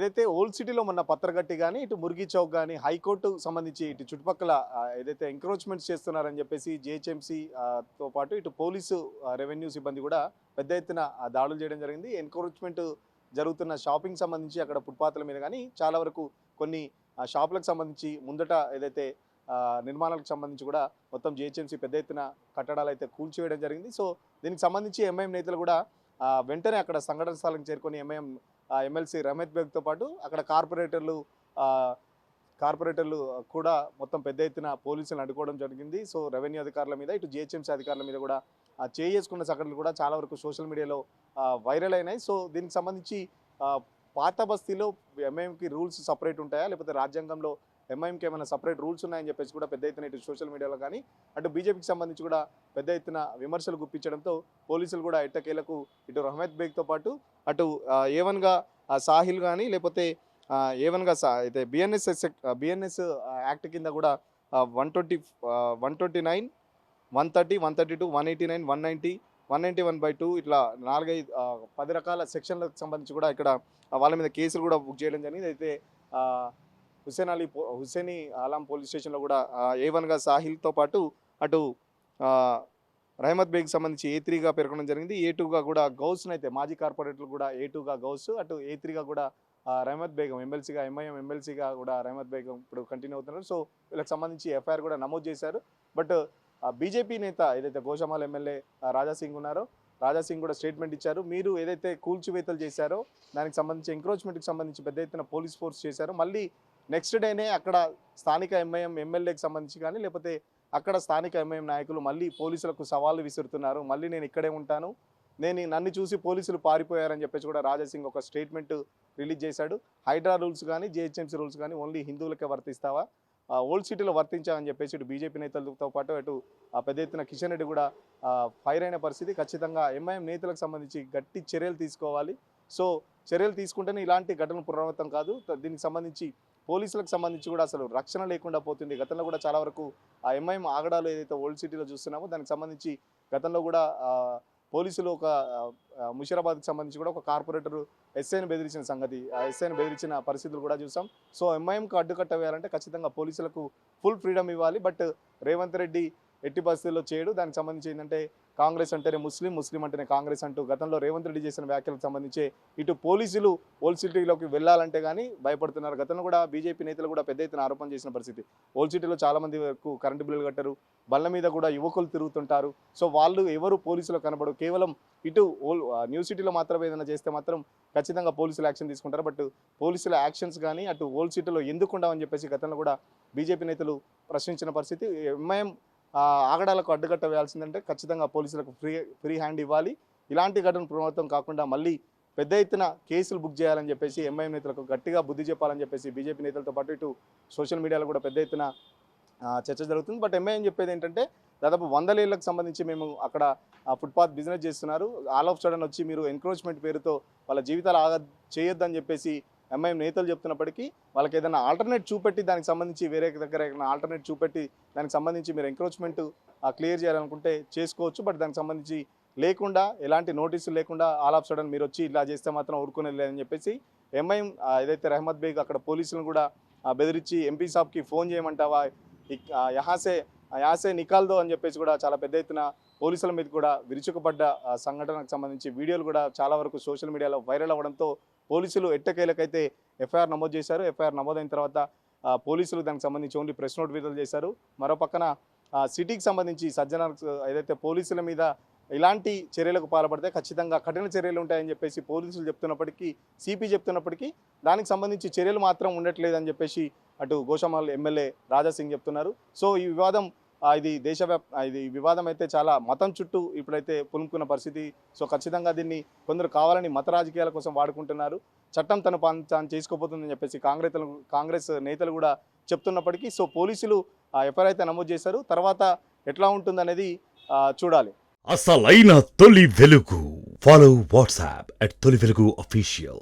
ఏదైతే ఓల్డ్ సిటీలో మొన్న పత్రగట్టి గాని, ఇటు మురిగి చౌక్ గాని, హైకోర్టుకు సంబంధించి ఇటు చుట్టుపక్కల ఏదైతే ఎంక్రోచ్‌మెంట్స్ చేస్తున్నారని చెప్పేసి జీహెచ్ఎంసీ తో పాటు ఇటు పోలీసు రెవెన్యూ సిబ్బంది కూడా పెద్ద ఎత్తున దాడులు చేయడం జరిగింది. ఎంక్రోచ్‌మెంట్ జరుగుతున్న షాపింగ్ సంబంధించి అక్కడ ఫుట్‌పాత్‌ల మీద గాని చాలా వరకు కొన్ని షాపులకు సంబంధించి ముందట ఏదైతే నిర్మాణాలకు సంబంధించి కూడా మొత్తం జీహెచ్ఎంసీ పెద్ద ఎత్తున కట్టడాలైతే కూల్చివేయడం జరిగింది. సో దీనికి సంబంధించి ఎంఐఎం నేతలు కూడా వెంటనే అక్కడ సంఘటన స్థలానికి చేరుకొని ఎంఐఎం ఎమ్మెల్సీ రమేష్ బేగ్తో పాటు అక్కడ కార్పొరేటర్లు కూడా మొత్తం పెద్ద ఎత్తున పోలీసులను అడ్డుకోవడం జరిగింది. సో రెవెన్యూ అధికారుల మీద ఇటు జీహెచ్ఎంసీ అధికారుల మీద కూడా చేసుకున్న సంఘటనలు కూడా చాలా వరకు సోషల్ మీడియాలో వైరల్ అయినాయి. సో దీనికి సంబంధించి పాత బస్తీలో ఎంఐఎంకి రూల్స్ సపరేట్ ఉంటాయా, లేకపోతే రాజ్యాంగంలో ఎంఐఎంకి ఏమైనా సపరేట్ రూల్స్ ఉన్నాయని చెప్పేసి కూడా పెద్ద ఎత్తున ఇటు సోషల్ మీడియాలో కానీ అటు బీజేపీకి సంబంధించి కూడా పెద్ద ఎత్తున విమర్శలు గుప్పించడంతో పోలీసులు కూడా ఎట్టకేలకు ఇటు రహమత్ బేగ్తో పాటు అటు ఏవన్గా సాహిల్ కానీ లేకపోతే ఏవన్గా అయితే బిఎన్ఎస్ యాక్ట్ కింద కూడా 120 129 130 132 189 190 191/2 ఇట్లా 10 రకాల సెక్షన్లకు సంబంధించి కూడా ఇక్కడ వాళ్ళ మీద కేసులు కూడా బుక్ చేయడం జరిగింది. అయితే హుసేనీ ఆలాం పోలీస్ స్టేషన్లో కూడా ఏవన్గా సాహిల్తో పాటు అటు రహమత్ బేగ్కి సంబంధించి A3గా పేర్కొనడం జరిగింది. A2గా కూడా గౌస్ను అయితే మాజీ కార్పొరేటర్లు కూడా A2గా గౌస్, అటు A3గా కూడా రహమత్ బేగం ఎమ్మెల్సీగా ఎంఐఎం ఎమ్మెల్సీగా కూడా రహమత్ బేగం ఇప్పుడు కంటిన్యూ అవుతున్నారు. సో వీళ్ళకి సంబంధించి ఎఫ్ఐఆర్ కూడా నమోదు చేశారు. బట్ బీజేపీ నేత ఏదైతే గోషామాల్ ఎమ్మెల్యే రాజాసింగ్ ఉన్నారో రాజాసింగ్ కూడా స్టేట్మెంట్ ఇచ్చారు. మీరు ఏదైతే కూల్చివేతలు చేశారో దానికి సంబంధించి ఎంక్రోచ్మెంట్కి సంబంధించి పెద్ద ఎత్తున పోలీస్ ఫోర్స్ చేశారో మళ్ళీ నెక్స్ట్ డేనే అక్కడ స్థానిక ఎంఐఎం ఎమ్మెల్యేకి సంబంధించి కానీ లేకపోతే అక్కడ స్థానిక ఎంఐఎం నాయకులు మళ్ళీ పోలీసులకు సవాళ్ళు విసురుతున్నారు. మళ్ళీ నేను ఇక్కడే ఉంటాను, నన్ను చూసి పోలీసులు పారిపోయారని చెప్పేసి కూడా రాజాసింగ్ ఒక స్టేట్మెంట్ రిలీజ్ చేశాడు. హైడ్రా రూల్స్ కానీ జీహెచ్ఎంసీ రూల్స్ కానీ ఓన్లీ హిందువులకే వర్తిస్తావా, ఓల్డ్ సిటీలో వర్తించామని చెప్పేసి ఇటు బీజేపీ నేతలతో పాటు అటు పెద్ద ఎత్తున కిషన్ రెడ్డి కూడా ఫైర్ అయిన పరిస్థితి. ఖచ్చితంగా ఎంఐఎం నేతలకు సంబంధించి గట్టి చర్యలు తీసుకోవాలి. సో చర్యలు తీసుకుంటేనే ఇలాంటి ఘటనలు పునరావృతం కాదు. దీనికి సంబంధించి పోలీసులకు సంబంధించి కూడా అసలు రక్షణ లేకుండా పోతుంది. గతంలో కూడా చాలా వరకు ఆ ఎంఐఎం ఆగడాలు ఏదైతే ఓల్డ్ సిటీలో చూస్తున్నామో దానికి సంబంధించి గతంలో కూడా పోలీసులు ఒక ముషీరాబాద్కి సంబంధించి కూడా ఒక కార్పొరేటర్ ఎస్ఐని బెదిరించిన సంగతి, ఆ ఎస్ఐని బెదిరించిన పరిస్థితులు కూడా చూసాం. సో ఎంఐఎంకు అడ్డుకట్ట వేయాలంటే ఖచ్చితంగా పోలీసులకు ఫుల్ ఫ్రీడమ్ ఇవ్వాలి. బట్ రేవంత్ రెడ్డి ఎట్టి పరిస్థితుల్లో చేయడు. దానికి సంబంధించి ఏంటంటే కాంగ్రెస్ అంటేనే ముస్లిం అంటేనే కాంగ్రెస్ అంటూ గతంలో రేవంత్ రెడ్డి చేసిన వ్యాఖ్యలకు సంబంధించి ఇటు పోలీసులు ఓల్డ్ సిటీలోకి వెళ్ళాలంటే కానీ భయపడుతున్నారు. గతంలో కూడా బీజేపీ నేతలు కూడా పెద్ద ఎత్తున ఆరోపణ చేసిన పరిస్థితి. ఓల్డ్ సిటీలో చాలామంది వరకు కరెంటు బిల్లులు కట్టరు, బళ్ళ మీద కూడా యువకులు తిరుగుతుంటారు. సో వాళ్ళు ఎవరు పోలీసులు కనబడు, కేవలం ఇటు న్యూ సిటీలో మాత్రమే ఏదైనా చేస్తే మాత్రం ఖచ్చితంగా పోలీసులు యాక్షన్ తీసుకుంటారు. బట్ పోలీసుల యాక్షన్స్ కానీ అటు ఓల్డ్ సిటీలో ఎందుకు ఉండవని చెప్పేసి గతంలో కూడా బీజేపీ నేతలు ప్రశ్నించిన పరిస్థితి. ఎంఐఎం ఆగడాలకు అడ్డుకట్ట వేయాల్సిందంటే ఖచ్చితంగా పోలీసులకు ఫ్రీ హ్యాండ్ ఇవ్వాలి. ఇలాంటి ఘటన పునరావృతం కాకుండా మళ్ళీ పెద్ద ఎత్తున కేసులు బుక్ చేయాలని చెప్పేసి ఎంఐఎం నేతలకు గట్టిగా బుద్ధి చెప్పాలని చెప్పేసి బీజేపీ నేతలతో పాటు ఇటు సోషల్ మీడియాలో కూడా పెద్ద ఎత్తున చర్చ జరుగుతుంది. బట్ ఎంఐఎం చెప్పేది ఏంటంటే దాదాపు 100 ఏళ్లకు సంబంధించి మేము అక్కడ ఫుట్పాత్ బిజినెస్ చేస్తున్నారు, ఆల్ ఆఫ్ సడన్ వచ్చి మీరు ఎంక్రోచ్మెంట్ పేరుతో వాళ్ళ జీవితాలు చేయొద్దని చెప్పేసి ఎంఐఎం నేతలు చెప్తున్నప్పటికీ వాళ్ళకి ఏదైనా ఆల్టర్నేట్ చూపెట్టి దానికి సంబంధించి వేరే దగ్గర ఏదైనా ఆల్టర్నేట్ చూపెట్టి దానికి సంబంధించి మీరు ఎంక్రోచ్మెంట్ క్లియర్ చేయాలనుకుంటే చేసుకోవచ్చు. బట్ దానికి సంబంధించి లేకుండా ఎలాంటి నోటీసులు లేకుండా ఆల్ ఆఫ్ సడన్ మీరు వచ్చి ఇలా చేస్తే మాత్రం ఊరుకునేది లేదని చెప్పేసి ఎంఐఎం ఏదైతే రహమత్ బేగ్ అక్కడ పోలీసులను కూడా బెదిరించి ఎంపీ సాబ్కి ఫోన్ చేయమంటావా, యాసే నికాల్దో అని చెప్పేసి కూడా చాలా పెద్ద ఎత్తున పోలీసుల మీద కూడా విరుచుకుపడ్డ సంఘటనకు సంబంధించి వీడియోలు కూడా చాలా వరకు సోషల్ మీడియాలో వైరల్ అవ్వడంతో పోలీసులు ఎట్టకేలకైతే ఎఫ్ఐఆర్ నమోదు చేశారు. ఎఫ్ఐఆర్ నమోదైన తర్వాత పోలీసులు దానికి సంబంధించి ఓన్లీ ప్రెస్ నోట్ విడుదల చేశారు. మరో పక్కన సిటీకి సంబంధించి ఏదైతే పోలీసుల మీద ఇలాంటి చర్యలకు పాల్పడితే ఖచ్చితంగా కఠిన చర్యలు ఉంటాయని చెప్పేసి పోలీసులు చెప్తున్నప్పటికీ, సిపి చెప్తున్నప్పటికీ దానికి సంబంధించి చర్యలు మాత్రం ఉండట్లేదని చెప్పేసి అటు గోషామాల్ ఎమ్మెల్యే రాజాసింగ్ చెప్తున్నారు. సో ఈ వివాదం ఇది వివాదం అయితే చాలా మతం చుట్టూ ఇప్పుడైతే పులుముకున్న పరిస్థితి. సో ఖచ్చితంగా దీన్ని కొందరు కావాలని మత రాజకీయాల కోసం వాడుకుంటున్నారు. చట్టం తాను చేసుకోబోతుందని చెప్పేసి కాంగ్రెస్ నేతలు కూడా చెప్తున్నప్పటికీ సో పోలీసులు ఎఫ్ఐఆర్ అయితే నమోదు చేశారు. తర్వాత ఎట్లా ఉంటుందనేది చూడాలి. అసలైన తొలి వెలుగు. ఫాలో వాట్సాప్ @తొలి వెలుగు అఫీషియల్.